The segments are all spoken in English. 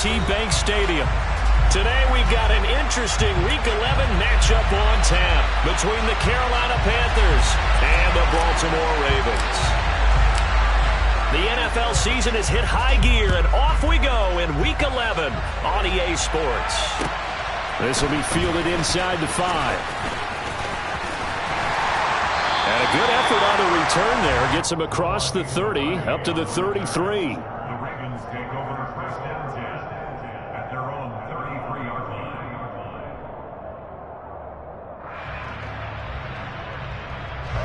M&T Bank Stadium. Today we've got an interesting Week 11 matchup on tap between the Carolina Panthers and the Baltimore Ravens. The NFL season has hit high gear, and off we go in Week 11 on EA Sports. This will be fielded inside the 5. And a good effort on the return there. Gets him across the 30, up to the 33. The Ravens take over the first and 10 at their own 33-yard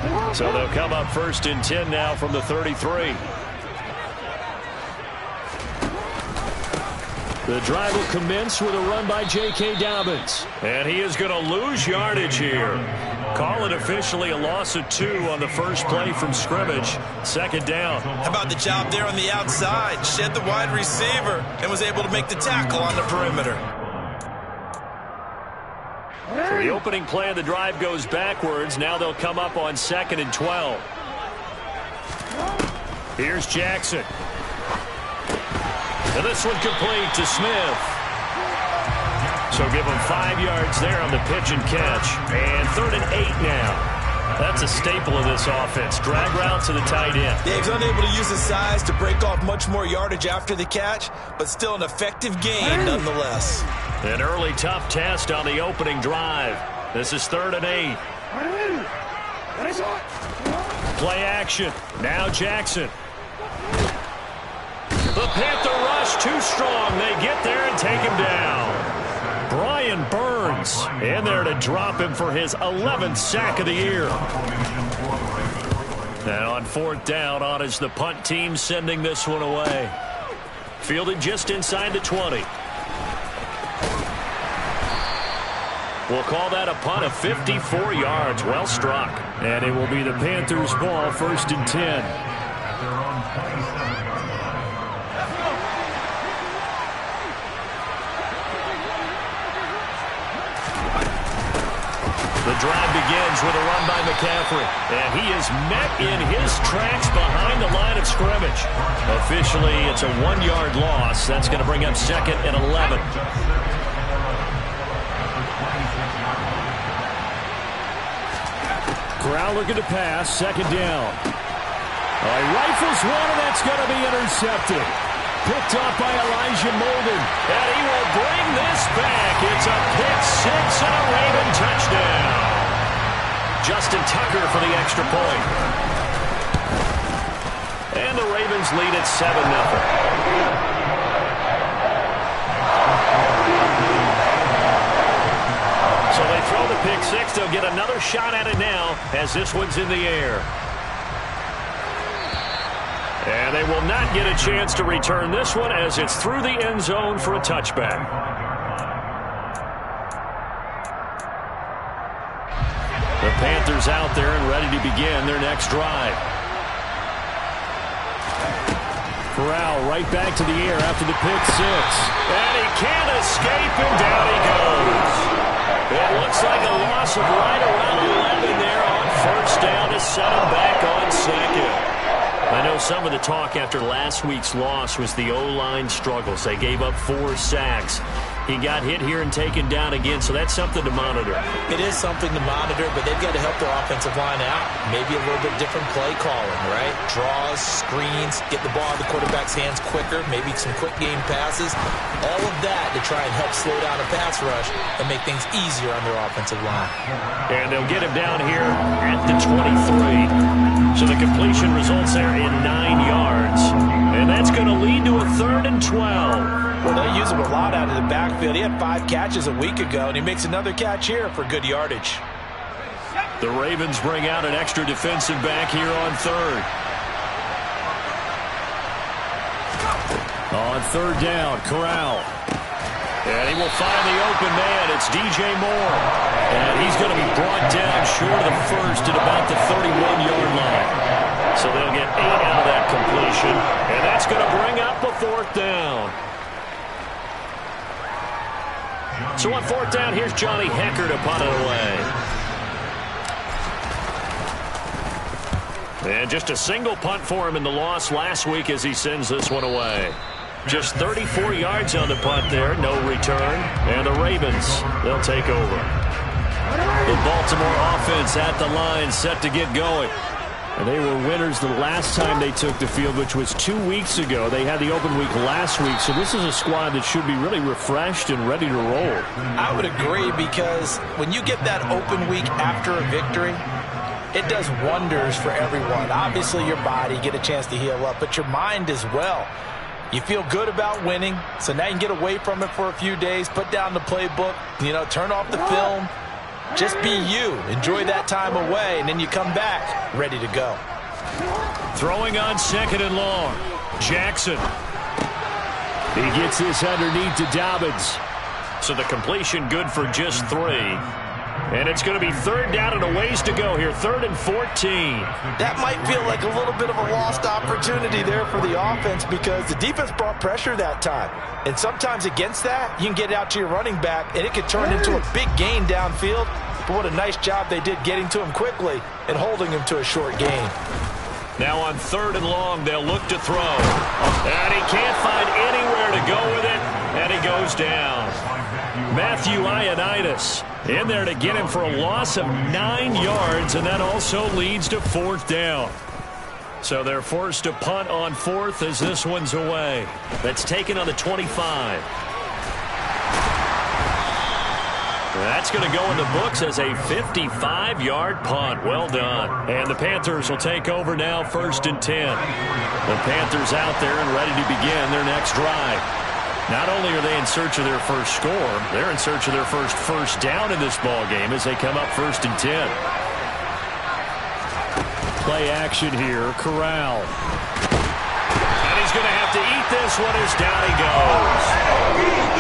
line. So they'll come up first and 10 now from the 33. The drive will commence with a run by J.K. Dobbins. And he is going to lose yardage here. Call it officially a loss of 2 on the first play from scrimmage. Second down. How about the job there on the outside? Shed the wide receiver and was able to make the tackle on the perimeter. So the opening play of the drive goes backwards. Now they'll come up on 2nd and 12. Here's Jackson. And this one complete to Smith. So give him 5 yards there on the pitch and catch. And 3rd and 8 now. That's a staple of this offense. Drag route to the tight end. Yeah, he's unable to use his size to break off much more yardage after the catch, but still an effective gain nonetheless. An early tough test on the opening drive. This is 3rd and 8. Play action. Now Jackson. The Panther rush too strong. They get there and take him down. Brian Burns in there to drop him for his 11th sack of the year. And on 4th down, on is the punt team sending this one away. Fielded just inside the 20. We'll call that a punt of 54 yards. Well struck. And it will be the Panthers' ball, 1st and 10. The drive begins with a run by McCaffrey. And he is met in his tracks behind the line of scrimmage. Officially, it's a 1-yard loss. That's going to bring up 2nd and 11. Corral looking to pass, 2nd down. Rifles one, and that's going to be intercepted. Picked off by Elijah Molden. And he will bring this back. It's a pick-6 and a Raven touchdown. Justin Tucker for the extra point. And the Ravens lead at 7-0. So they throw the pick-6. They'll get another shot at it now as this one's in the air. And they will not get a chance to return this one as it's through the end zone for a touchback. The Panthers out there and ready to begin their next drive. Corral right back to the air after the pick-6. And he can't escape, and down he goes. It looks like a loss of right around 11 there on 1st down to set him back on 2nd. I know some of the talk after last week's loss was the O-line struggles. They gave up 4 sacks. He got hit here and taken down again, so that's something to monitor. It is something to monitor, but they've got to help their offensive line out. Maybe a little bit different play calling, right? Draws, screens, get the ball in the quarterback's hands quicker, maybe some quick game passes. All of that to try and help slow down a pass rush and make things easier on their offensive line. And they'll get him down here at the 23. So the completion results there in 9 yards. And that's going to lead to a 3rd and 12. Well, they use him a lot out of the backfield. He had 5 catches a week ago, and he makes another catch here for good yardage. The Ravens bring out an extra defensive back here on 3rd. On 3rd down, Corral. And he will find the open man. It's DJ Moore. And he's going to be brought down short of the first at about the 31-yard line. So they'll get 8 out of that completion. And that's going to bring up a 4th down. So on 4th down, here's Johnny Hekker to punt it away. And just a single punt for him in the loss last week as he sends this one away. Just 34 yards on the punt there, no return. And the Ravens, they'll take over. The Baltimore offense at the line, set to get going. And they were winners the last time they took the field, which was 2 weeks ago. They had the open week last week, so this is a squad that should be really refreshed and ready to roll. I would agree, because when you get that open week after a victory, it does wonders for everyone. Obviously, your body, get a chance to heal up, but your mind as well. You feel good about winning, so now you can get away from it for a few days, put down the playbook, turn off the film. Just be you. Enjoy that time away, and then you come back ready to go. Throwing on 2nd and long. Jackson. He gets this underneath to Dobbins. So the completion good for just 3. And it's going to be 3rd down and a ways to go here. 3rd and 14. That might feel like a little bit of a lost opportunity there for the offense, because the defense brought pressure that time. And sometimes against that, you can get it out to your running back, and it could turn into a big gain downfield. But what a nice job they did getting to him quickly and holding him to a short gain. Now on 3rd and long, they'll look to throw. And he can't find anywhere to go with it, and he goes down. Matthew Ioannidis in there to get him for a loss of 9 yards, and that also leads to 4th down. So they're forced to punt on 4th as this one's away. That's taken on the 25. That's going to go in the books as a 55-yard punt. Well done. And the Panthers will take over now, 1st and 10. The Panthers out there and ready to begin their next drive. Not only are they in search of their first score, they're in search of their first down in this ball game as they come up 1st and 10. Play action here. Corral. And he's going to have to eat this one as down he goes.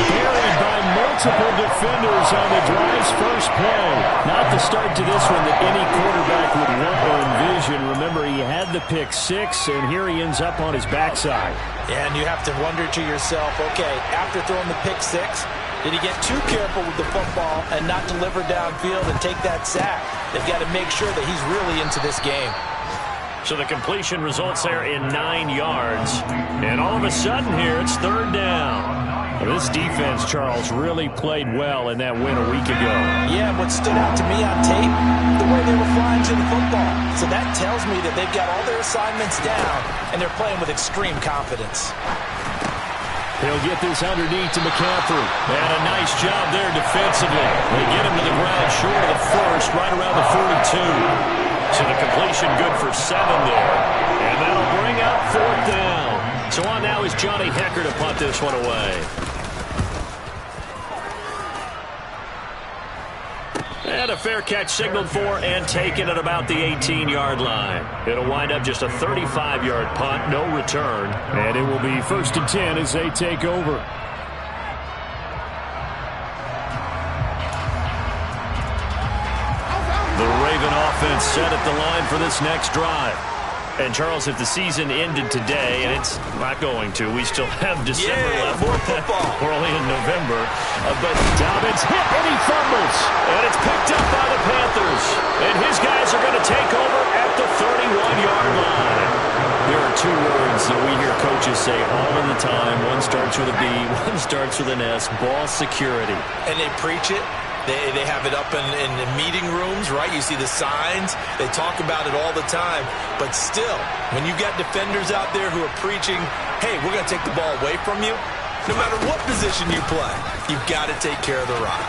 Buried by multiple defenders on the drive's first play. Not the start to this one that any quarterback would want or envision. Remember, he had the pick 6, and here he ends up on his backside. And you have to wonder to yourself, okay, after throwing the pick 6, did he get too careful with the football and not deliver downfield and take that sack? They've got to make sure that he's really into this game. So the completion results there in 9 yards. And all of a sudden here, it's 3rd down. Well, this defense, Charles, really played well in that win a week ago. Yeah, what stood out to me on tape, the way they were flying to the football. So that tells me that they've got all their assignments down, and they're playing with extreme confidence. He'll get this underneath to McCaffrey. And a nice job there defensively. They get him to the ground short of the 1st, right around the 42. So the completion good for 7 there. And that'll bring up 4th down. So on now is Johnny Hekker to punt this one away. And a fair catch signaled for and taken at about the 18-yard line. It'll wind up just a 35-yard punt, no return. And it will be 1st and 10 as they take over. The Raven offense set at the line for this next drive. And, Charles, if the season ended today, and it's not going to, we still have December left. More football. We're only in November. But Dobbins hit, and he fumbles. And it's picked up by the Panthers. And his guys are going to take over at the 31-yard line. There are 2 words that we hear coaches say all of the time. One starts with a B, one starts with an S, ball security. And they preach it. They have it up in the meeting rooms, right? You see the signs. They talk about it all the time. But still, when you got defenders out there who are preaching, hey, we're going to take the ball away from you, no matter what position you play, you've got to take care of the rock.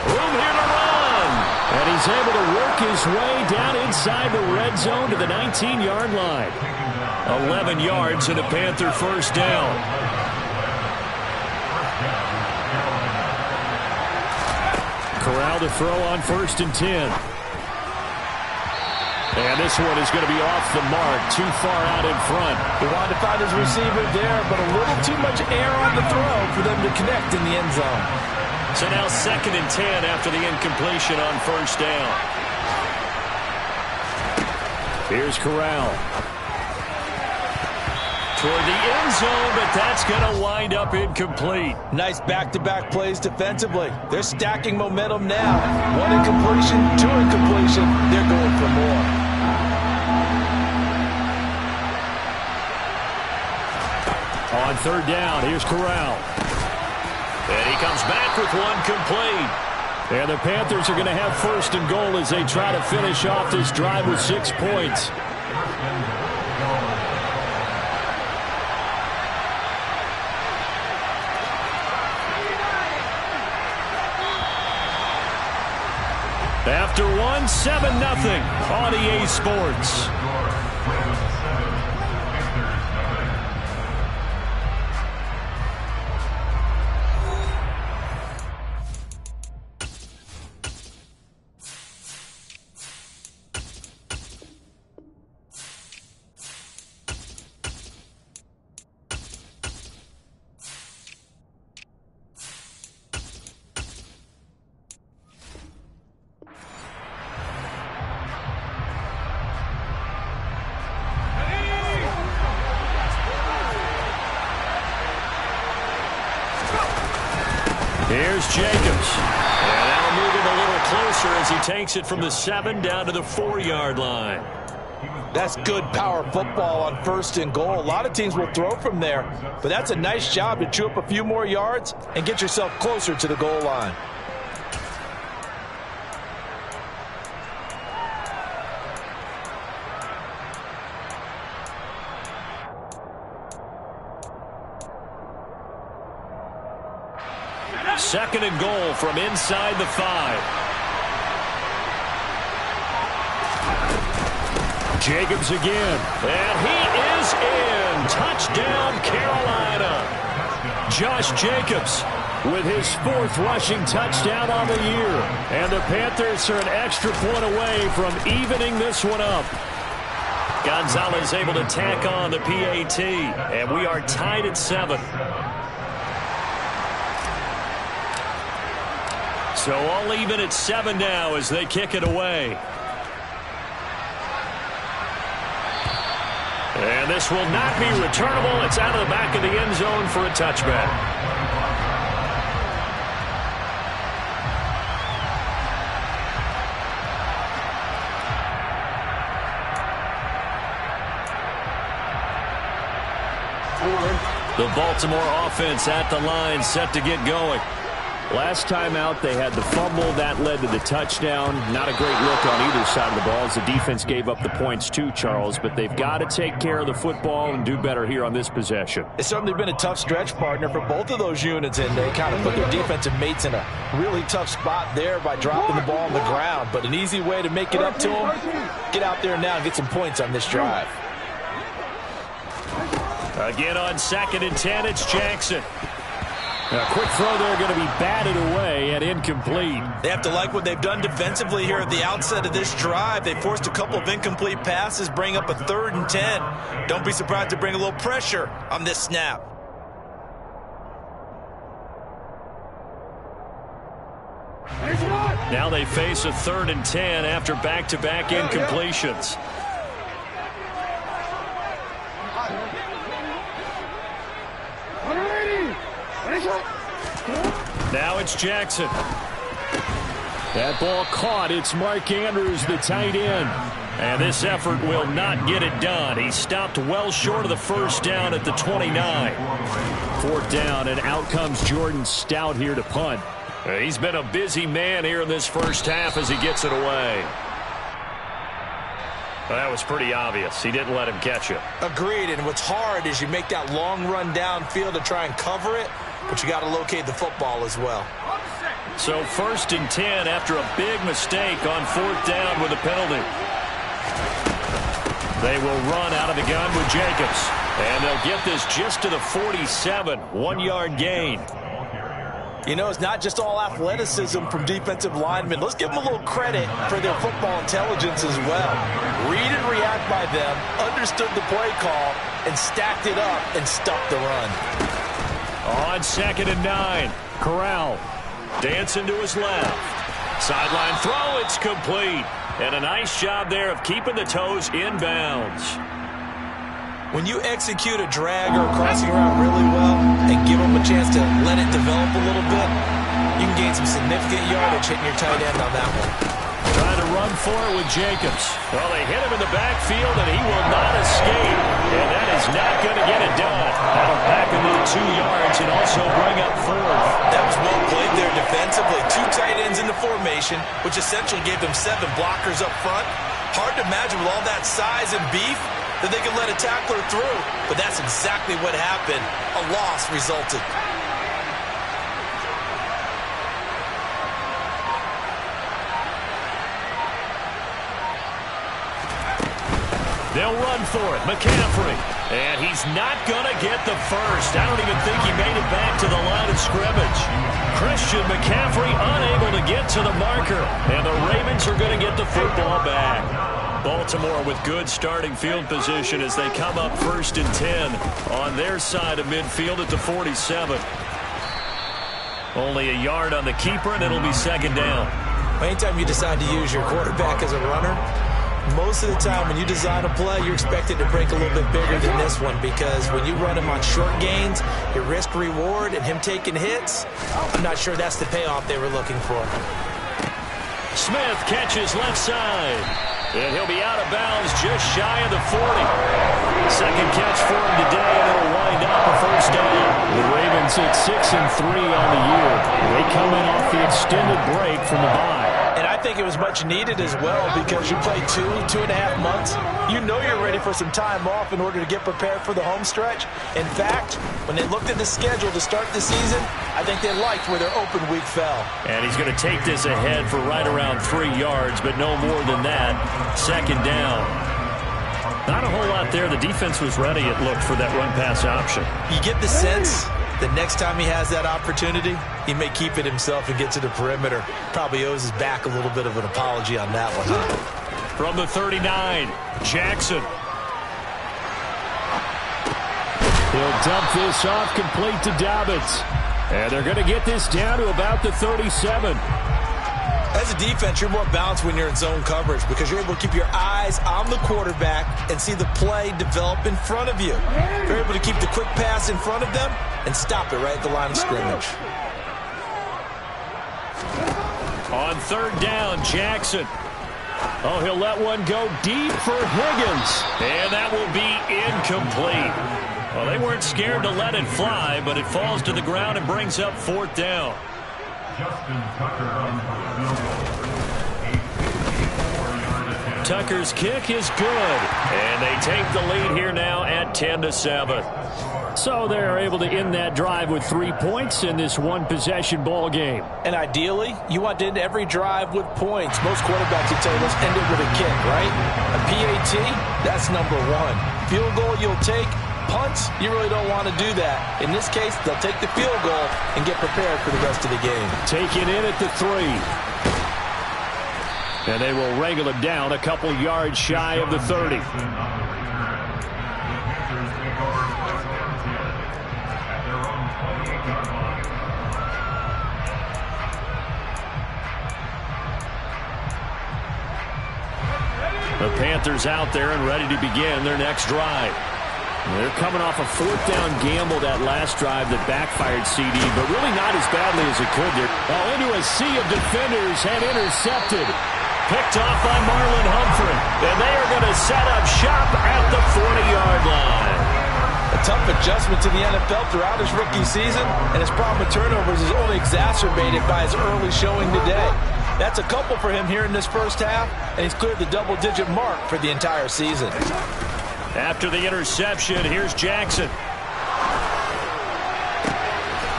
Room here to run. And he's able to work his way down inside the red zone to the 19-yard line. 11 yards and a Panther 1st down. Corral to throw on 1st and 10. And this one is going to be off the mark, too far out in front. He wanted to find his receiver there, but a little too much air on the throw for them to connect in the end zone. So now 2nd and 10 after the incompletion on 1st down. Here's Corral. Toward the end zone, but that's going to wind up incomplete. Nice back-to-back plays defensively. They're stacking momentum now. 1 incompletion, 2 incompletion. They're going for more. On On third down, here's Corral. And he comes back with one complete. And the Panthers are going to have first and goal as they try to finish off this drive with 6 points. After one, 7-0 on EA Sports. Here's Jacobs. And now moving a little closer as he takes it from the 7 down to the 4-yard line. That's good power football on first and goal. A lot of teams will throw from there, but that's a nice job to chew up a few more yards and get yourself closer to the goal line. Second and goal from inside the 5. Jacobs again. And he is in. Touchdown, Carolina. Josh Jacobs with his 4th rushing touchdown on the year. And the Panthers are an extra point away from evening this one up. Gonzalez able to tack on the PAT. And we are tied at 7. So all even at 7 now as they kick it away. And this will not be returnable. It's out of the back of the end zone for a touchback. The Baltimore offense at the line, set to get going. Last time out, they had the fumble. That led to the touchdown. Not a great look on either side of the ball as the defense gave up the points too, Charles. But they've got to take care of the football and do better here on this possession. It's certainly been a tough stretch, partner, for both of those units, and they kind of put their defensive mates in a really tough spot there by dropping the ball on the ground. But an easy way to make it up to them, get out there now and get some points on this drive. Again on 2nd and 10, it's Jackson. A quick throw there going to be batted away and incomplete. They have to like what they've done defensively here at the outset of this drive. They forced a couple of incomplete passes, bring up a 3rd and 10. Don't be surprised to bring a little pressure on this snap. Now they face a 3rd and 10 after back-to-back incompletions. Now it's Jackson. That ball caught. It's Mark Andrews, the tight end. And this effort will not get it done. He stopped well short of the first down at the 29. 4th down, and out comes Jordan Stout here to punt. He's been a busy man here in this first half as he gets it away. That was pretty obvious. He didn't let him catch it. Agreed, and what's hard is you make that long run downfield to try and cover it, but you got to locate the football as well. So 1st and 10 after a big mistake on 4th down with a penalty. They will run out of the gun with Jacobs. And they'll get this just to the 47. 1-yard gain. You know, it's not just all athleticism from defensive linemen. Let's give them a little credit for their football intelligence as well. Read and react by them, understood the play call, and stacked it up and stuffed the run. On 2nd and 9, Corral dancing to his left. Sideline throw, it's complete. And a nice job there of keeping the toes inbounds. When you execute a drag or a crossing route really well and give them a chance to let it develop a little bit, you can gain some significant yardage hitting your tight end on that one. Trying to run for it with Jacobs. Well, they hit him in the backfield, and he will not escape. And that is not going to get it done. That'll back him to 2 yards and also bring up 4th. That was well played there defensively. 2 tight ends in the formation, which essentially gave them 7 blockers up front. Hard to imagine with all that size and beef that they could let a tackler through. But that's exactly what happened. A loss resulted. They'll run for it. McCaffrey. And he's not going to get the first. I don't even think he made it back to the line of scrimmage. Christian McCaffrey unable to get to the marker. And the Ravens are going to get the football back. Baltimore with good starting field position as they come up 1st and 10 on their side of midfield at the 47. Only a yard on the keeper, and it'll be 2nd down. Anytime you decide to use your quarterback as a runner, most of the time when you design a play, you're expected to break a little bit bigger than this one, because when you run him on short gains, your risk-reward and him taking hits, I'm not sure that's the payoff they were looking for. Smith catches left side, and he'll be out of bounds just shy of the 40. Second catch for him today, and it'll wind up a 1st down. The Ravens at 6-3 on the year. They come in off the extended break from the bye. And I think it was much needed as well, because you play 2.5 months. You know you're ready for some time off in order to get prepared for the home stretch. In fact, when they looked at the schedule to start the season, I think they liked where their open week fell. And he's going to take this ahead for right around 3 yards, but no more than that. 2nd down. Not a whole lot there. The defense was ready, it looked, for that run-pass option. You get the sense that next time he has that opportunity, he may keep it himself and get to the perimeter. Probably owes his back a little bit of an apology on that one. From the 39, Jackson. He'll dump this off complete to Dobbins. And they're going to get this down to about the 37. As a defense, you're more balanced when you're in zone coverage, because you're able to keep your eyes on the quarterback and see the play develop in front of you. You're able to keep the quick pass in front of them and stop it right at the line of scrimmage. On 3rd down, Jackson. Oh, he'll let one go deep for Higgins. And that will be incomplete. Well, they weren't scared to let it fly, but it falls to the ground and brings up 4th down. Justin Tucker runs for the field goal. 8:54 Tucker's kick is good. And they take the lead here now at 10-7. So they're able to end that drive with 3 points in this one-possession ball game. And ideally, you want to end every drive with points. Most quarterbacks will tell you, let's end it with a kick, right? A PAT, that's number 1. Field goal you'll take. Punts, you really don't want to do that. In this case, they'll take the field goal and get prepared for the rest of the game. Taken in at the 3. And they will wrangle him down a couple yards shy of the 30. The Panthers out there and ready to begin their next drive. They're coming off a 4th down gamble that last drive that backfired CD, but really not as badly as it could there. Oh, into a sea of defenders and intercepted. Picked off by Marlon Humphrey. And they are going to set up shop at the 40-yard line. A tough adjustment to the NFL throughout his rookie season, and his problem with turnovers is only exacerbated by his early showing today. That's a couple for him here in this first half, and he's cleared the double-digit mark for the entire season. After the interception, here's Jackson.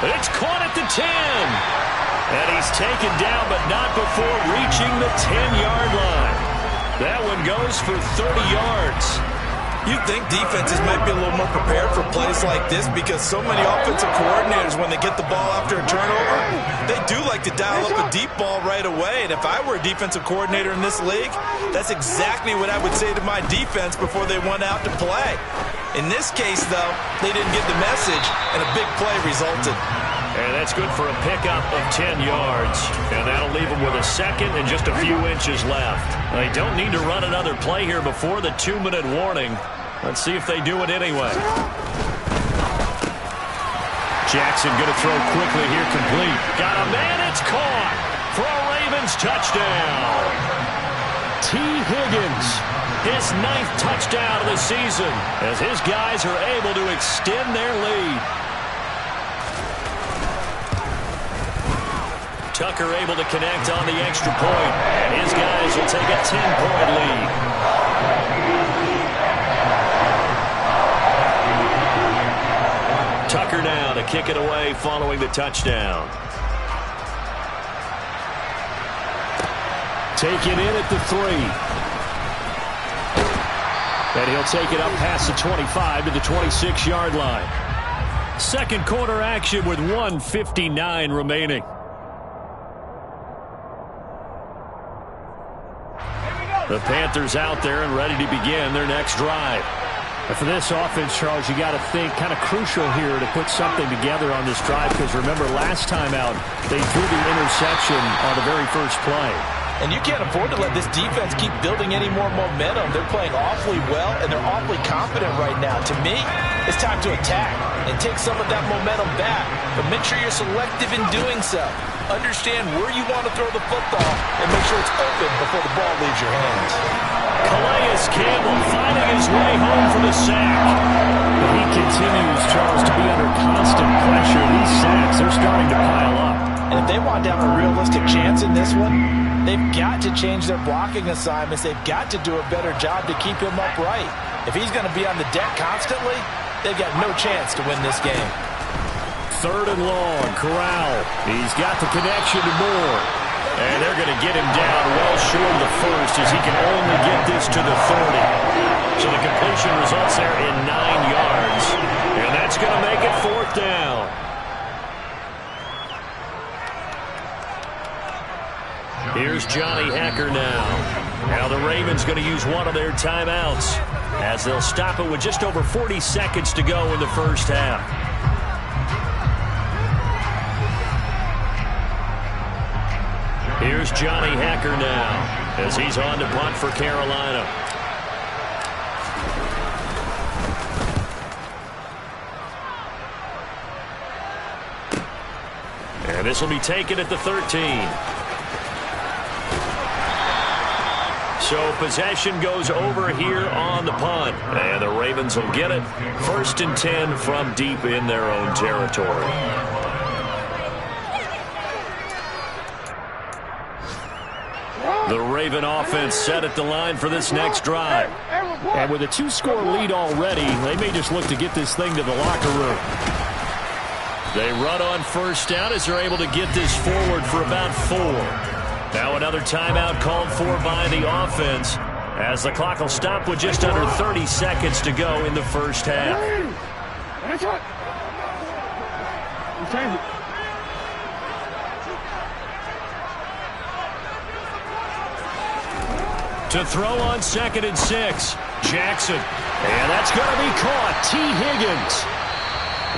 It's caught at the 10. And he's taken down, but not before reaching the 10-yard line. That one goes for 30 yards. You'd think defenses might be a little more prepared for plays like this, because so many offensive coordinators, when they get the ball after a turnover, they do like to dial up a deep ball right away. And if I were a defensive coordinator in this league, that's exactly what I would say to my defense before they went out to play. In this case, though, they didn't get the message, and a big play resulted. And that's good for a pickup of 10 yards. And that'll leave them with a second and just a few inches left. They don't need to run another play here before the 2-minute warning. Let's see if they do it anyway. Jackson going to throw quickly here, complete. Got a man, it's caught. for a Ravens touchdown. T. Higgins, his 9th touchdown of the season, as his guys are able to extend their lead. Tucker able to connect on the extra point, and his guys will take a 10-point lead. Tucker now to kick it away following the touchdown. Taken in at the 3. And he'll take it up past the 25 to the 26-yard line. Second quarter action with 1:59 remaining. The Panthers out there and ready to begin their next drive. And for this offense, Charles, you got to think kind of crucial here to put something together on this drive, because remember last time out they threw the interception on the very first play. And you can't afford to let this defense keep building any more momentum. They're playing awfully well, and they're awfully confident right now. To me, it's time to attack and take some of that momentum back. But make sure you're selective in doing so. Understand where you want to throw the football and make sure it's open before the ball leaves your hands. Calais Campbell finding his way home for the sack. But he continues, Charles, to be under constant pressure. These sacks, they're starting to pile up. And if they want to have a realistic chance in this one, they've got to change their blocking assignments. They've got to do a better job to keep him upright. If he's going to be on the deck constantly, they've got no chance to win this game. 3rd and long, Corral. He's got the connection to Moore. And they're going to get him down well short of the first, as he can only get this to the 30. So the completion results there in 9 yards. And that's going to make it 4th down. Here's Johnny Hekker now. Now the Ravens going to use one of their timeouts, as they'll stop it with just over 40 seconds to go in the first half. Here's Johnny Hekker now, as he's on to punt for Carolina. And this will be taken at the 13. So possession goes over here on the punt. And the Ravens will get it. 1st and 10 from deep in their own territory. The Raven offense set at the line for this next drive. And with a 2-score lead already, they may just look to get this thing to the locker room. They run on first down as they're able to get this forward for about 4. Now another timeout called for by the offense, as the clock will stop with just under 30 seconds to go in the first half. To throw on 2nd and 6, Jackson. And that's going to be caught. T. Higgins.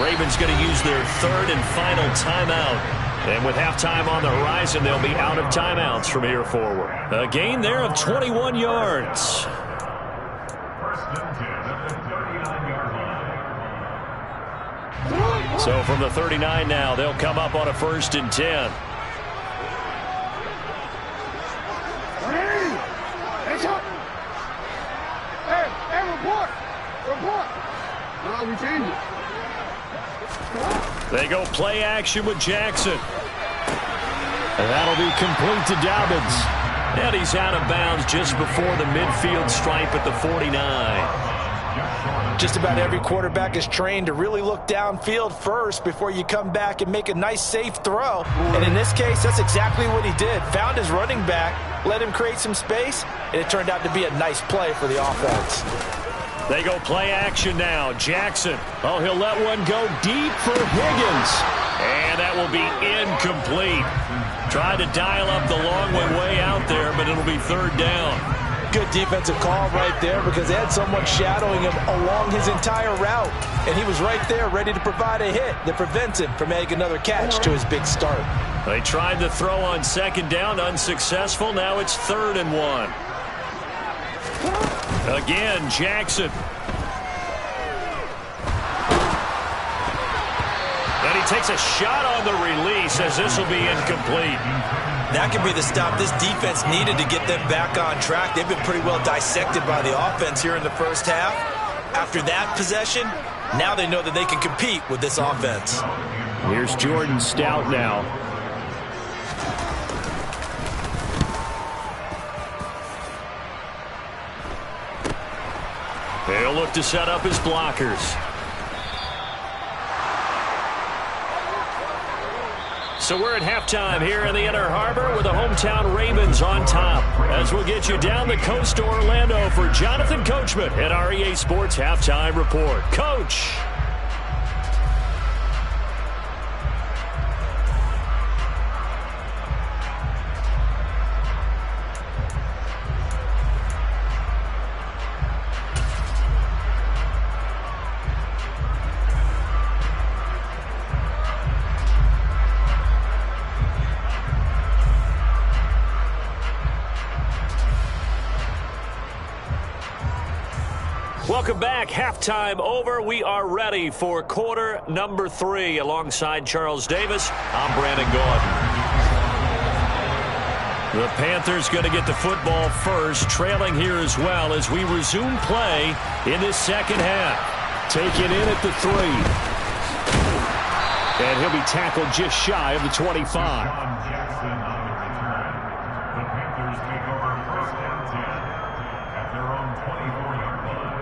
Ravens going to use their 3rd and final timeout. And with halftime on the horizon, they'll be out of timeouts from here forward. A gain there of 21 yards. 1st and 10 at the 39-yard line. So from the 39 now, they'll come up on a 1st and 10. They go play action with Jackson. And that'll be complete to Dobbins. And he's out of bounds just before the midfield stripe at the 49. Just about every quarterback is trained to really look downfield first before you come back and make a nice, safe throw. And in this case, that's exactly what he did. Found his running back, let him create some space, and it turned out to be a nice play for the offense. They go play action now. Jackson. Oh, he'll let one go deep for Higgins. And that will be incomplete. Tried to dial up the long one way out there, but it'll be 3rd down. Good defensive call right there, because they had someone shadowing him along his entire route. And he was right there ready to provide a hit that prevents him from making another catch to his big start. They tried the throw on 2nd down, unsuccessful. Now it's 3rd and 1. Again, Jackson. And he he takes a shot on the release as this will be incomplete. That could be the stop this defense needed to get them back on track. They've been pretty well dissected by the offense here in the first half. After that possession, now they know that they can compete with this offense. Here's Jordan Stout now. They'll look to set up his blockers. So we're at halftime here in the Inner Harbor with the hometown Ravens on top. As we'll get you down the coast to Orlando for Jonathan Coachman at our EA Sports Halftime Report. Coach. Welcome back. Halftime over. We are ready for quarter number 3. Alongside Charles Davis, I'm Brandon Gaudin. The Panthers going to get the football first, trailing here as well as we resume play in this second half. Taken in at the 3. And he'll be tackled just shy of the 25. John Jackson on the return. The Panthers take over first and 10 at their own 24-yard line.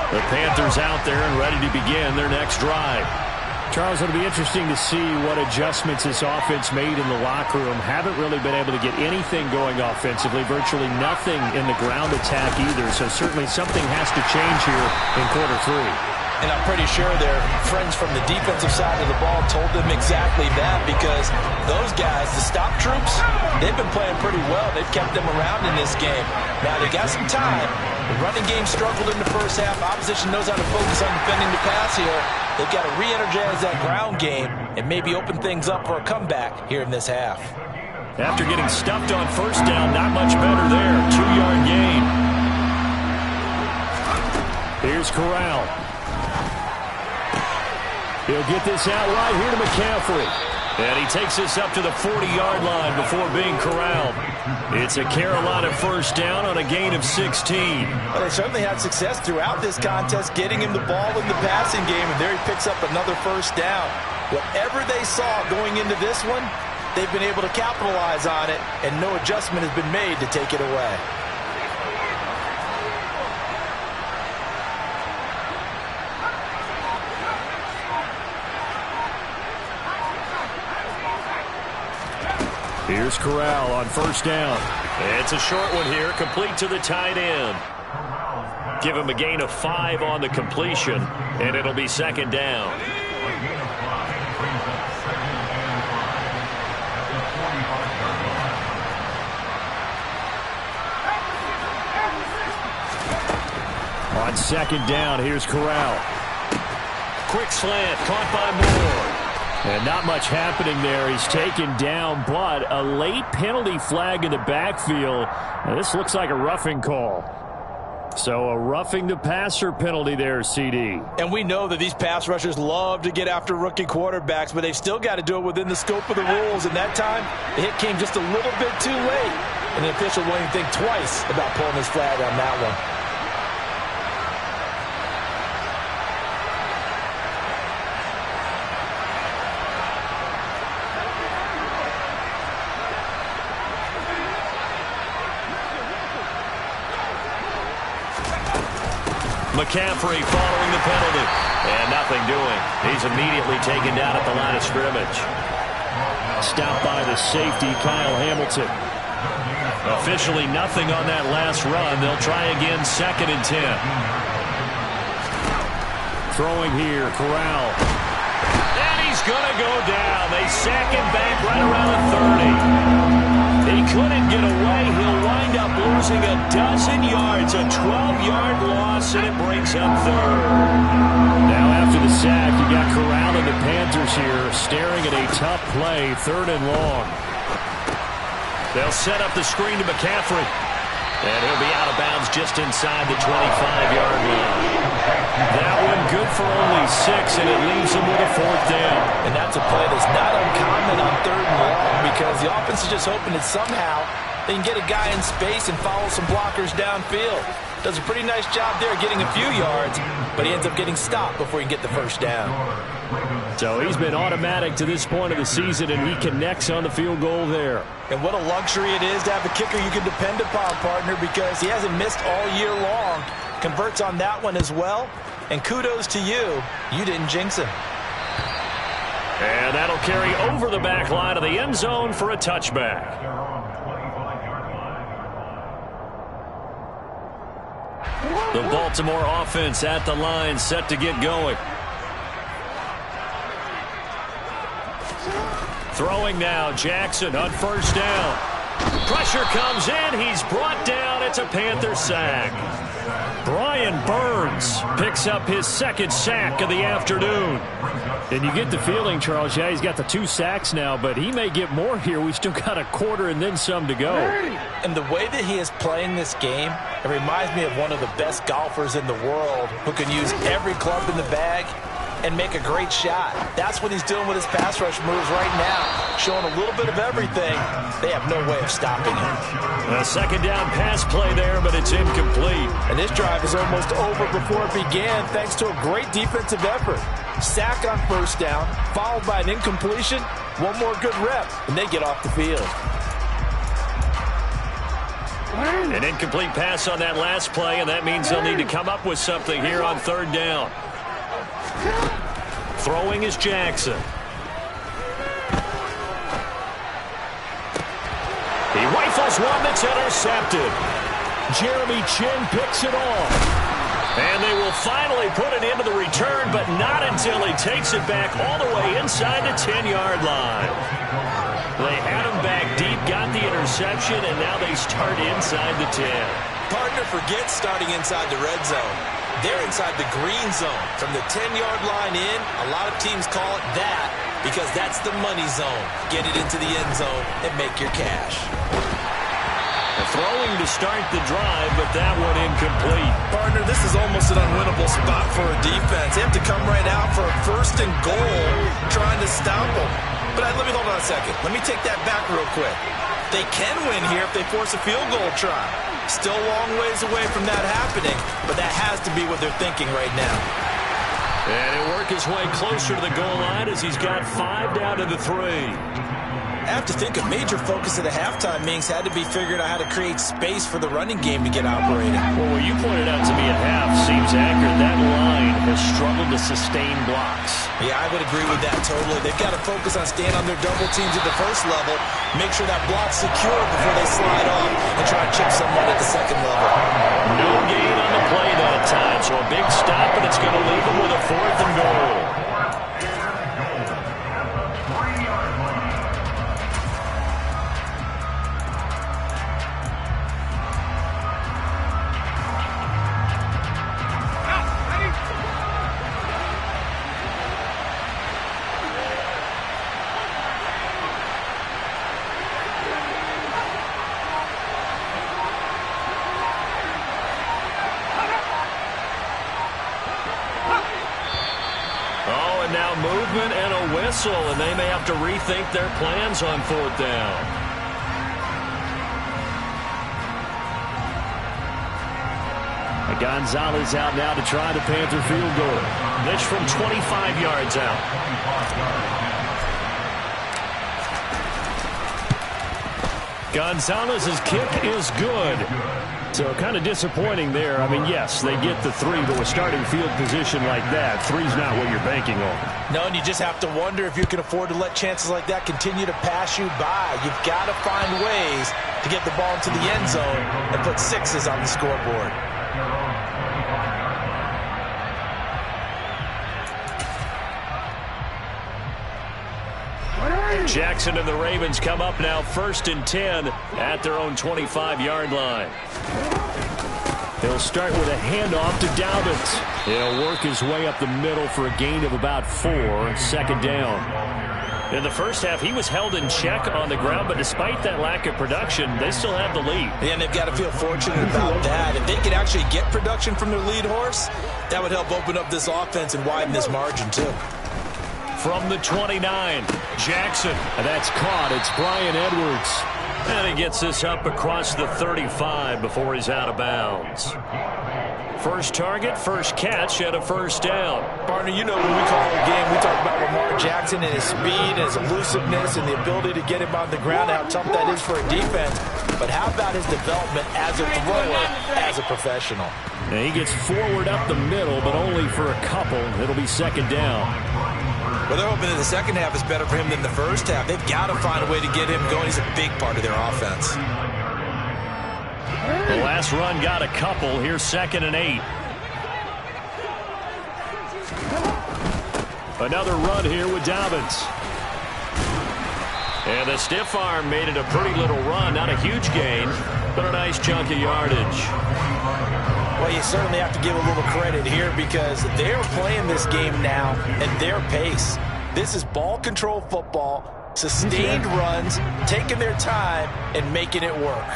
The Panthers out there and ready to begin their next drive. Charles, it'll be interesting to see what adjustments this offense made in the locker room. Haven't really been able to get anything going offensively, virtually nothing in the ground attack either. So certainly something has to change here in quarter 3. And I'm pretty sure their friends from the defensive side of the ball told them exactly that, because those guys, the stop troops, they've been playing pretty well. They've kept them around in this game. Now they got some time. The running game struggled in the first half. Opposition knows how to focus on defending the pass here. They've got to re-energize that ground game and maybe open things up for a comeback here in this half. After getting stuffed on first down, not much better there. 2-yard gain. Here's Corral. He'll get this out right here to McCaffrey. And he takes this up to the 40-yard line before being corralled. It's a Carolina first down on a gain of 16. Well, they certainly had success throughout this contest, getting him the ball in the passing game, and there he picks up another first down. Whatever they saw going into this one, they've been able to capitalize on it, and no adjustment has been made to take it away. Here's Corral on first down. It's a short one here, complete to the tight end. Give him a gain of 5 on the completion, and it'll be second down. On second down, here's Corral. Quick slant, caught by Moore. And not much happening there. He's taken down, but a late penalty flag in the backfield. Now, this looks like a roughing call. So a roughing the passer penalty there, CD. And we know that these pass rushers love to get after rookie quarterbacks, but they've still got to do it within the scope of the rules. And that time, the hit came just a little bit too late. And the official won't even think twice about pulling his flag on that one. McCaffrey following the penalty. And nothing doing. He's immediately taken down at the line of scrimmage. Stopped by the safety, Kyle Hamilton. Officially nothing on that last run. They'll try again, 2nd and 10. Throwing here, Corral. And he's going to go down. They sack him back right around the 30. He couldn't get away. He'll wind wind up losing a dozen yards, a 12-yard loss, and it brings up third. Now after the sack, you got Corral and the Panthers here staring at a tough play, 3rd and long. They'll set up the screen to McCaffrey. And he'll be out of bounds just inside the 25-yard line. That one good for only 6, and it leaves them with a 4th down. And that's a play that's not uncommon on 3rd and long because the offense is just hoping that somehow they can get a guy in space and follow some blockers downfield. Does a pretty nice job there getting a few yards, but he ends up getting stopped before he can get the 1st down. So he's been automatic to this point of the season, and he connects on the field goal there. And what a luxury it is to have a kicker you can depend upon, partner, because he hasn't missed all year long. Converts on that one as well. And kudos to you. You didn't jinx him. And that'll carry over the back line of the end zone for a touchback. The Baltimore offense at the line, set to get going. Throwing now, Jackson on 1st down. Pressure comes in. He's brought down. It's a Panther sack. Brian Burns picks up his 2nd sack of the afternoon. And you get the feeling, Charles, yeah, he's got the 2 sacks now, but he may get more here. We've still got a quarter and then some to go. And the way that he is playing this game, it reminds me of one of the best golfers in the world who can use every club in the bag and make a great shot. That's what he's doing with his pass rush moves right now, showing a little bit of everything. They have no way of stopping him. A 2nd down pass play there, but it's incomplete. And this drive is almost over before it began thanks to a great defensive effort. Sack on 1st down, followed by an incompletion. One more good rep, and they get off the field. An incomplete pass on that last play, and that means they'll need to come up with something here on 3rd down. Throwing is Jackson. He rifles one that's intercepted. Jeremy Chinn picks it off. And they will finally put it into the return, but not until he takes it back all the way inside the 10-yard line. They had him back deep, got the interception, and now they start inside the 10. Partner, forget starting inside the red zone. They're inside the green zone. From the 10-yard line in, a lot of teams call it that because that's the money zone. Get it into the end zone and make your cash. Throwing to start the drive, but that one incomplete. Partner, this is almost an unwinnable spot for a defense. They have to come right out for a 1st and goal trying to stop them. But let me hold on a second. Let me take that back real quick. They can win here if they force a field goal try. Still a long ways away from that happening, but that has to be what they're thinking right now. And he'll work his way closer to the goal line as he's got 5 down to the 3. I have to think a major focus of the halftime meetings had to be figuring out how to create space for the running game to get operating. Well, what you pointed out to me at half seems accurate. That line has struggled to sustain blocks. Yeah, I would agree with that totally. They've got to focus on staying on their double teams at the 1st level, make sure that block's secure before they slide off and try to chip someone at the 2nd level. No gain on the play that time, so a big stop, and it's going to leave them with a 4th and goal. Movement and a whistle, and they may have to rethink their plans on 4th down. Gonzalez out now to try the Panther field goal. This from 25 yards out. Gonzalez's kick is good. So kind of disappointing there. I mean, yes, they get the 3, but with starting field position like that, 3's not what you're banking on. No, and you just have to wonder if you can afford to let chances like that continue to pass you by. You've got to find ways to get the ball into the end zone and put 6s on the scoreboard. Jackson and the Ravens come up now 1st and 10 at their own 25-yard line. He'll start with a handoff to Dobbins. He'll work his way up the middle for a gain of about 4, 2nd down. In the first half, he was held in check on the ground, but despite that lack of production, they still have the lead. Yeah, and they've got to feel fortunate about that. If they could actually get production from their lead horse, that would help open up this offense and widen this margin, too. From the 29, Jackson. And that's caught. It's Bryan Edwards. And he gets this up across the 35 before he's out of bounds. First target, first catch, and a 1st down. Partner, you know when we call a game, we talk about Lamar Jackson and his speed and his elusiveness and the ability to get him on the ground, how tough that is for a defense. But how about his development as a thrower, as a professional? And he gets forward up the middle, but only for a couple. It'll be 2nd down. Well, they're hoping that the second half is better for him than the first half. They've got to find a way to get him going. He's a big part of their offense. The last run got a couple. Here's 2nd and 8. Another run here with Dobbins. And the stiff arm made it a pretty little run. Not a huge gain, but a nice chunk of yardage. Well, you certainly have to give a little credit here because they're playing this game now at their pace. This is ball control football, sustained runs, taking their time, and making it work.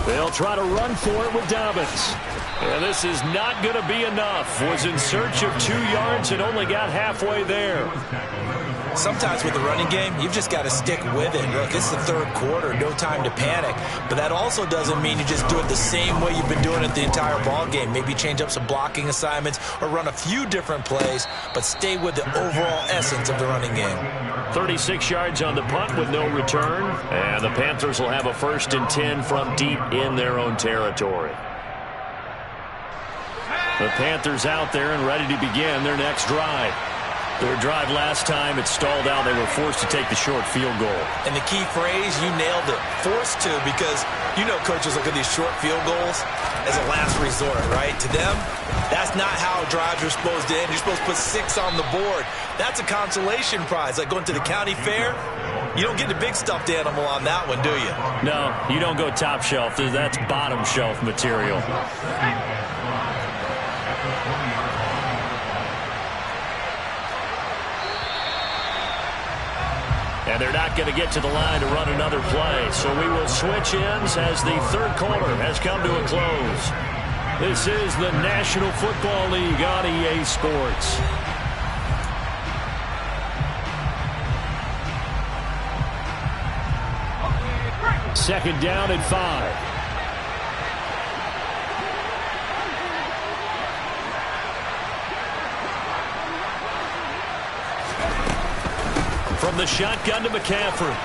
They'll try to run for it with Dobbins. And this is not going to be enough. Was in search of 2 yards and only got halfway there. Sometimes with the running game, you've just got to stick with it. Look, it's the 3rd quarter, no time to panic. But that also doesn't mean you just do it the same way you've been doing it the entire ball game. Maybe change up some blocking assignments or run a few different plays, but stay with the overall essence of the running game. 36 yards on the punt with no return. And the Panthers will have a 1st and 10 from deep in their own territory. The Panthers out there and ready to begin their next drive. Their drive last time, it stalled out. They were forced to take the short field goal. And the key phrase, you nailed it, forced to, because you know coaches look at these short field goals as a last resort, right? To them, that's not how drives are supposed to end. You're supposed to put 6 on the board. That's a consolation prize, like going to the county fair. You don't get the big stuffed animal on that one, do you? No, you don't go top shelf. That's bottom shelf material. And they're not going to get to the line to run another play. So we will switch ends as the 3rd quarter has come to a close. This is the National Football League on EA Sports. Second down at 5. From the shotgun to McCaffrey.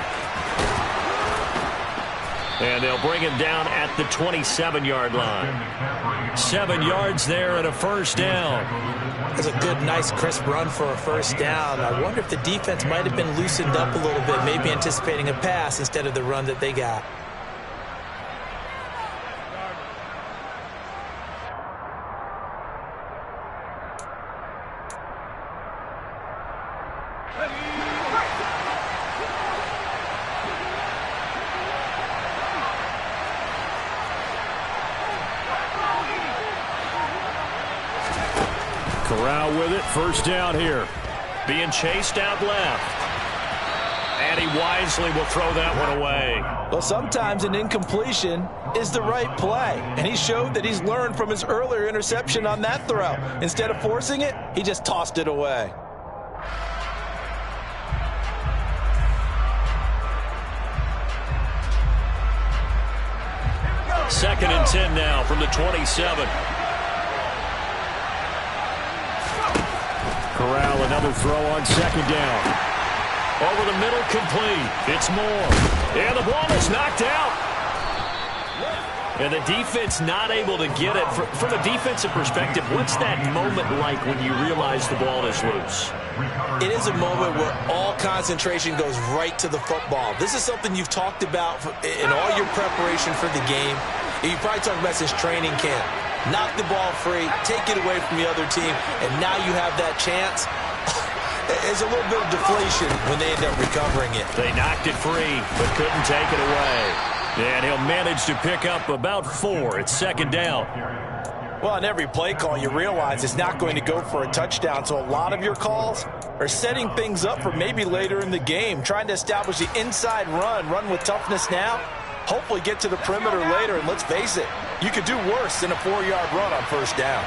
And they'll bring him down at the 27-yard line. 7 yards there and a 1st down. That's a good, nice, crisp run for a 1st down. I wonder if the defense might have been loosened up a little bit, maybe anticipating a pass instead of the run that they got. Corral with it. 1st down here. Being chased out left. And he wisely will throw that one away. Well, sometimes an incompletion is the right play. And he showed that he's learned from his earlier interception on that throw. Instead of forcing it, he just tossed it away. Second and 10 now from the 27. Corral, another throw on 2nd down. Over the middle, complete. It's Moore. And the ball is knocked out. And the defense not able to get it. From a defensive perspective, what's that moment like when you realize the ball is loose? It is a moment where all concentration goes right to the football. This is something you've talked about in all your preparation for the game. You probably talked about since training camp. Knock the ball free, take it away from the other team, and now you have that chance. There's a little bit of deflation when they end up recovering it. They knocked it free, but couldn't take it away. And he'll manage to pick up about 4. It's second down. Well, on every play call, you realize it's not going to go for a touchdown, so a lot of your calls are setting things up for maybe later in the game, trying to establish the inside run with toughness now, hopefully get to the perimeter later, and let's face it, you could do worse than a 4-yard run on first down.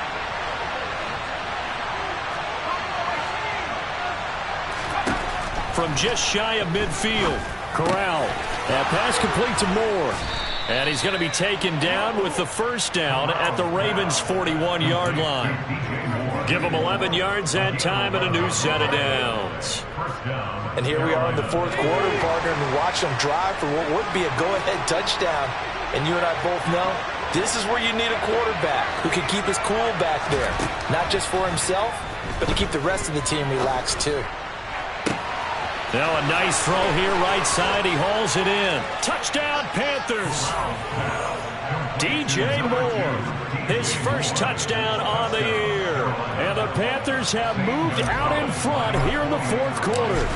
From just shy of midfield, Corral. That pass complete to Moore. And he's going to be taken down with the first down at the Ravens' 41-yard line. Give them 11 yards that time and a new set of downs. And here we are in the fourth quarter, partner, and watch them drive for what would be a go-ahead touchdown. And you and I both know this is where you need a quarterback who can keep his cool back there. Not just for himself, but to keep the rest of the team relaxed too. Now a nice throw here right side. He hauls it in. Touchdown, Panthers. DJ Moore, his first touchdown on the year. And the Panthers have moved out in front here in the fourth quarter.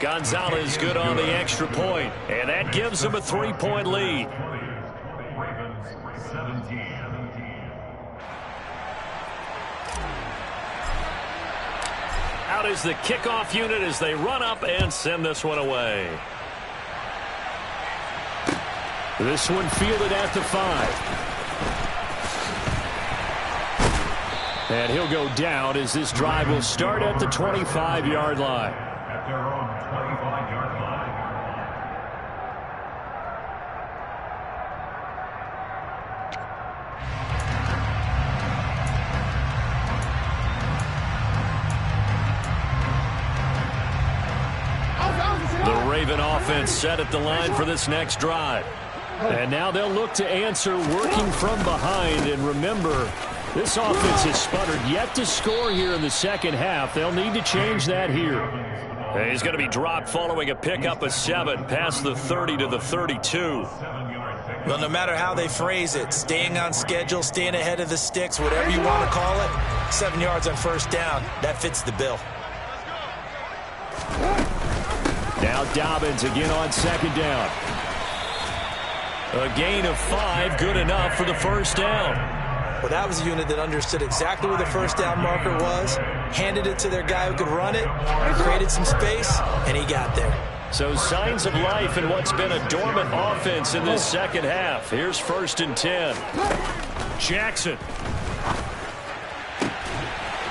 Gonzalez good on the extra point, and that gives them a 3-point lead. Ravens 17. Out is the kickoff unit as they run up and send this one away. This one fielded at the 5. And he'll go down as this drive will start at the 25-yard line. At their own 25-yard line. The Raven offense set at the line for this next drive. And now they'll look to answer working from behind. And remember, this offense has sputtered yet to score here in the second half. They'll need to change that here. And he's going to be dropped following a pickup of 7 past the 30 to the 32. Well, no matter how they phrase it, staying on schedule, staying ahead of the sticks, whatever you want to call it, 7 yards on first down, that fits the bill. Now Dobbins again on second down. A gain of 5, good enough for the first down. Well, that was a unit that understood exactly where the first down marker was, handed it to their guy who could run it, created some space, and he got there. So signs of life in what's been a dormant offense in this second half. Here's 1st and 10. Jackson.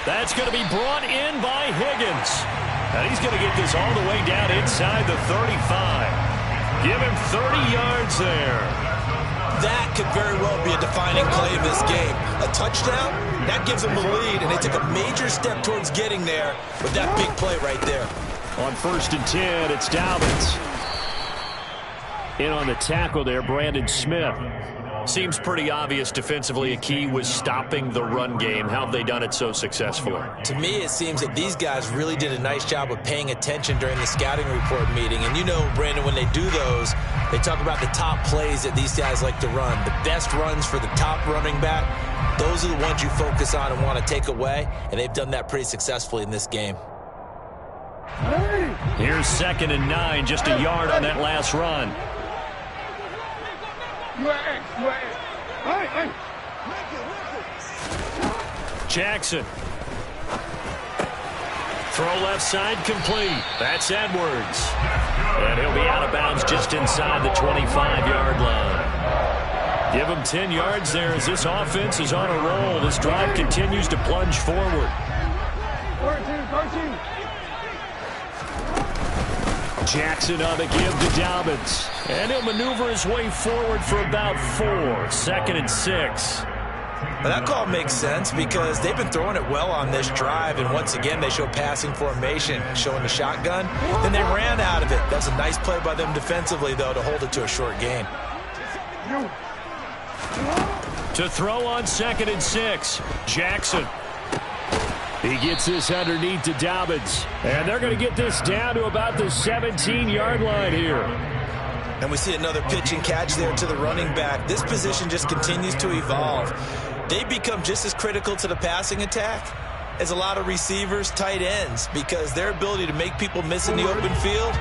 That's going to be brought in by Higgins. And he's going to get this all the way down inside the 35. Give him 30 yards there. That could very well be a defining play in this game. A touchdown, that gives them the lead, and they took a major step towards getting there with that big play right there. On 1st and 10, it's Dobbins. In on the tackle there, Brandon Smith. Seems pretty obvious defensively a key was stopping the run game. How have they done it so successfully? To me, it seems that these guys really did a nice job of paying attention during the scouting report meeting. And you know, Brandon, when they do those, they talk about the top plays that these guys like to run. The best runs for the top running back, those are the ones you focus on and want to take away. And they've done that pretty successfully in this game. Here's 2nd and 9, just a yard on that last run. Jackson. Throw left side complete. That's Edwards. And he'll be out of bounds just inside the 25-yard line. Give him 10 yards there as this offense is on a roll. This drive continues to plunge forward. 14. Jackson on the give to Dobbins. And he'll maneuver his way forward for about 4. 2nd and 6. Well, that call makes sense because they've been throwing it well on this drive, and once again they show passing formation, showing the shotgun. Then they ran out of it. That's a nice play by them defensively, though, to hold it to a short gain. To throw on 2nd and 6, Jackson. He gets this underneath to Dobbins. And they're going to get this down to about the 17-yard line here. And we see another pitch and catch there to the running back. This position just continues to evolve. They become just as critical to the passing attack is a lot of receivers, tight ends, because their ability to make people miss in the open field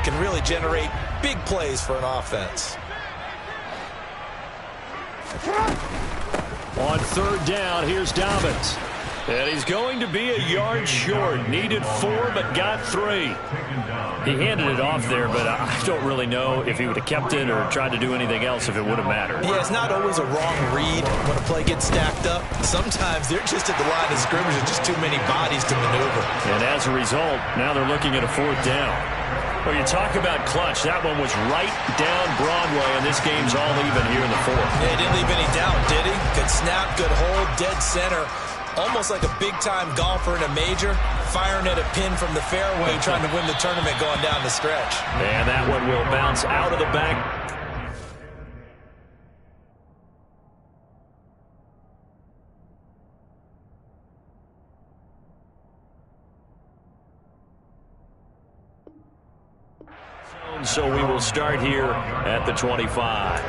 can really generate big plays for an offense. On third down, here's Dobbins. And he's going to be a yard short. Needed 4, but got 3. He handed it off there, but I don't really know if he would have kept it or tried to do anything else if it would have mattered. Yeah, it's not always a wrong read when a play gets stacked up. Sometimes they're just at the line of scrimmage and just too many bodies to maneuver. And as a result, now they're looking at a 4th down. Well, you talk about clutch. That one was right down Broadway, and this game's all even here in the 4th. Yeah, he didn't leave any doubt, did he? Good snap, good hold, dead center. Almost like a big-time golfer in a major, firing at a pin from the fairway, trying to win the tournament going down the stretch. And that one will bounce out of the back. So we will start here at the 25.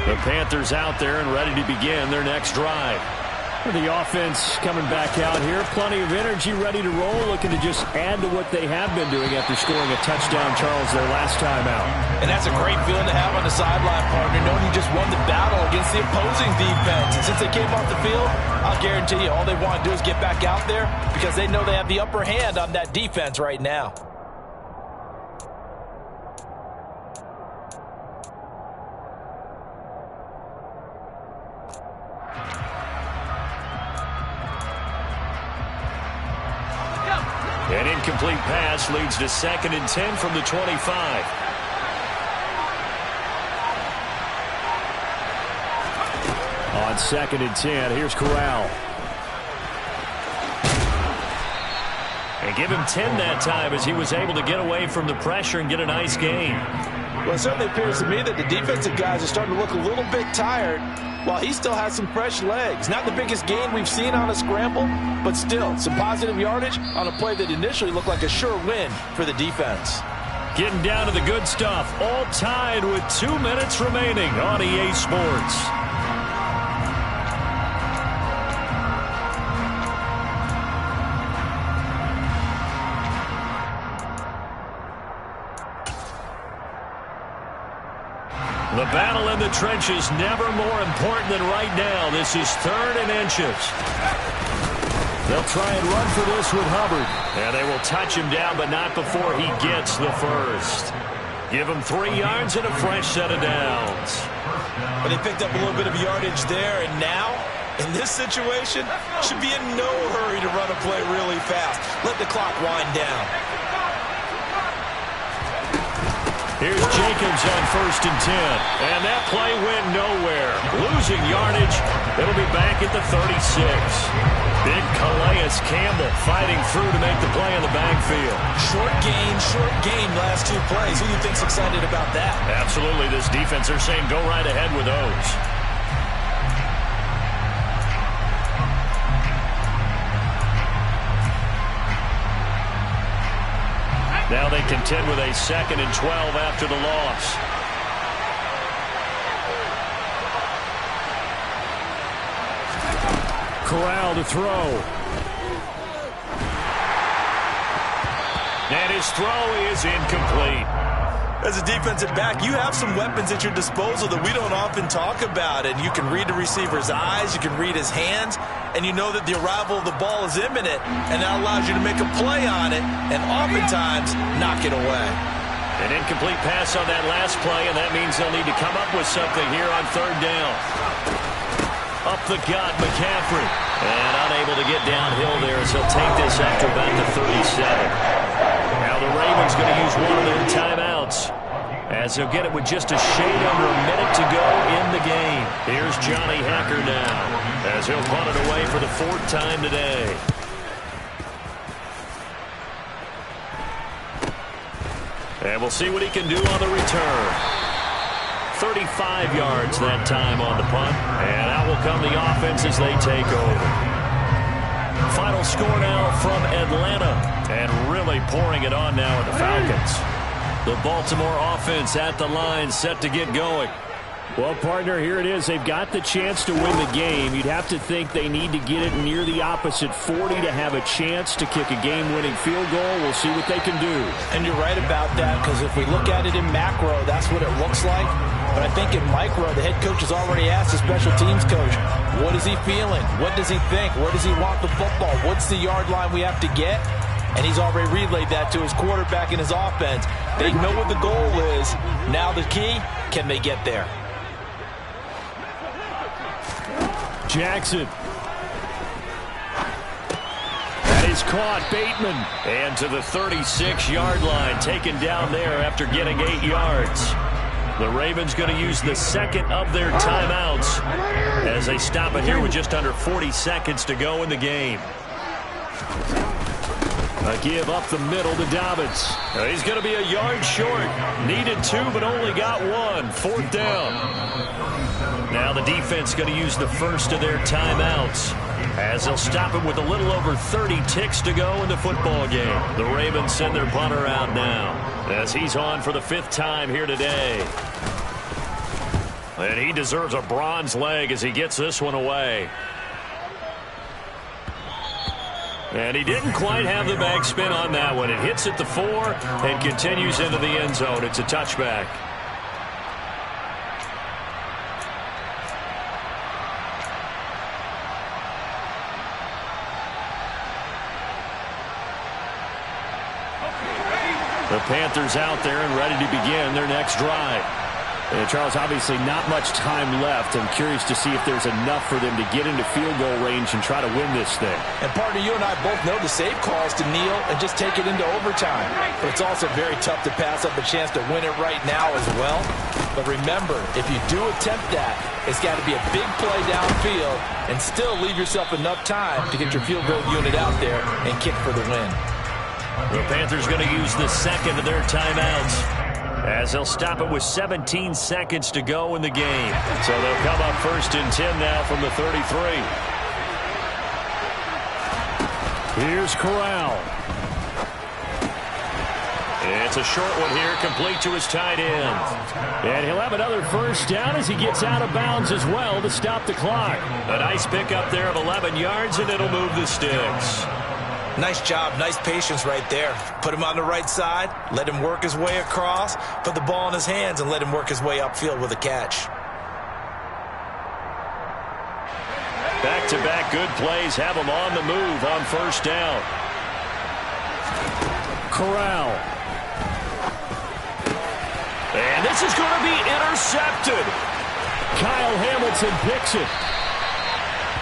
The Panthers out there and ready to begin their next drive. The offense coming back out here. Plenty of energy, ready to roll, looking to just add to what they have been doing after scoring a touchdown, Charles, their last time out. And that's a great feeling to have on the sideline, partner, knowing you just won the battle against the opposing defense. And since they came off the field, I'll guarantee you all they want to do is get back out there because they know they have the upper hand on that defense right now. An incomplete pass leads to 2nd and 10 from the 25. On 2nd and 10, here's Corral. And give him 10 that time as he was able to get away from the pressure and get a nice gain. Well, it certainly appears to me that the defensive guys are starting to look a little bit tired while he still has some fresh legs. Not the biggest gain we've seen on a scramble, but still some positive yardage on a play that initially looked like a sure win for the defense. Getting down to the good stuff, all tied with 2 minutes remaining on EA Sports. The battle in the trenches never more important than right now. This is 3rd and inches. They'll try and run for this with Hubbard. And they will touch him down, but not before he gets the first. Give him 3 yards and a fresh set of downs. But they picked up a little bit of yardage there, and now, in this situation, should be in no hurry to run a play really fast. Let the clock wind down. Here's Jacobs on 1st and 10. And that play went nowhere. Losing yardage. It'll be back at the 36. Big Calais Campbell fighting through to make the play in the backfield. Short game, last 2 plays. Who do you think's excited about that? Absolutely. This defense, they're saying go right ahead with those. Now they contend with a 2nd and 12 after the loss. Corral to throw. And his throw is incomplete. As a defensive back, you have some weapons at your disposal that we don't often talk about. And you can read the receiver's eyes, you can read his hands, and you know that the arrival of the ball is imminent. And that allows you to make a play on it and oftentimes knock it away. An incomplete pass on that last play, and that means they'll need to come up with something here on 3rd down. Up the gut, McCaffrey. And unable to get downhill there as he'll take this up to about the 37. Now the Ravens going to use one of their timeouts as they'll get it with just a shade under a minute to go in the game. Here's Johnny Hacker now as he'll punt it away for the 4th time today. And we'll see what he can do on the return. 35 yards that time on the punt. And out will come the offense as they take over. Final score now from Atlanta. And really pouring it on now with the Falcons. The Baltimore offense at the line, set to get going. Well, partner, here it is. They've got the chance to win the game. You'd have to think they need to get it near the opposite 40 to have a chance to kick a game-winning field goal. We'll see what they can do. And you're right about that, because if we look at it in macro, that's what it looks like. But I think in micro, the head coach has already asked the special teams coach, what is he feeling? What does he think? Where does he want the football? What's the yard line we have to get? And he's already relayed that to his quarterback and his offense. They know what the goal is. Now the key, can they get there? Jackson. That is caught. Bateman. And to the 36-yard line, taken down there after getting 8 yards. The Ravens going to use the second of their timeouts as they stop it here with just under 40 seconds to go in the game. A give up the middle to Dobbins. He's going to be a yard short. Needed 2, but only got 1. 4th down. Now the defense going to use the first of their timeouts as they'll stop it with a little over 30 ticks to go in the football game. The Ravens send their punter out now as he's on for the 5th time here today. And he deserves a bronze leg as he gets this one away. And he didn't quite have the back spin on that one. It hits at the 4 and continues into the end zone. It's a touchback. The Panthers out there and ready to begin their next drive. And Charles, obviously not much time left. I'm curious to see if there's enough for them to get into field goal range and try to win this thing. And partner, you and I both know the save calls to kneel and just take it into overtime. But it's also very tough to pass up a chance to win it right now as well. But remember, if you do attempt that, it's got to be a big play downfield and still leave yourself enough time to get your field goal unit out there and kick for the win. The Panthers going to use the second of their timeouts as they'll stop it with 17 seconds to go in the game. So they'll come up 1st and 10 now from the 33. Here's Corral. It's a short one here, complete to his tight end. And he'll have another 1st down as he gets out of bounds as well to stop the clock. A nice pickup there of 11 yards, and it'll move the sticks. Nice job, nice patience right there. Put him on the right side, let him work his way across, put the ball in his hands, and let him work his way upfield with a catch. Back-to-back good plays have him on the move on 1st down. Corral. And this is going to be intercepted. Kyle Hamilton picks it.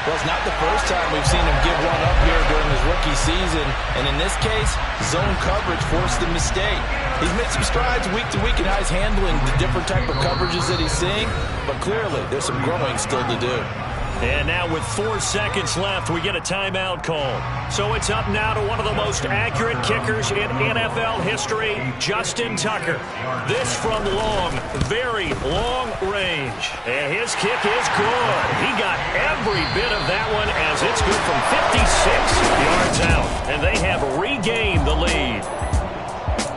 Well, it's not the first time we've seen him give one up here during his rookie season. And in this case, zone coverage forced the mistake. He's made some strides week to week in how he's handling the different type of coverages that he's seeing. But clearly, there's some growing still to do. And now with 4 seconds left, we get a timeout call. So it's up now to one of the most accurate kickers in NFL history, Justin Tucker. This from long, very long range. And his kick is good. He got every bit of that one as it's good from 56 yards out. And they have regained the lead.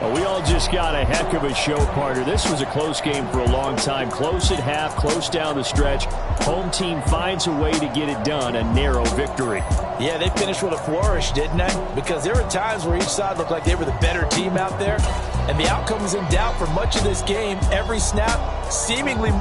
Well, we all just got a heck of a show, partner. This was a close game for a long time. Close at half, close down the stretch. Home team finds a way to get it done, a narrow victory. Yeah, they finished with a flourish, didn't they? Because there were times where each side looked like they were the better team out there. And the outcome was in doubt for much of this game. Every snap, seemingly more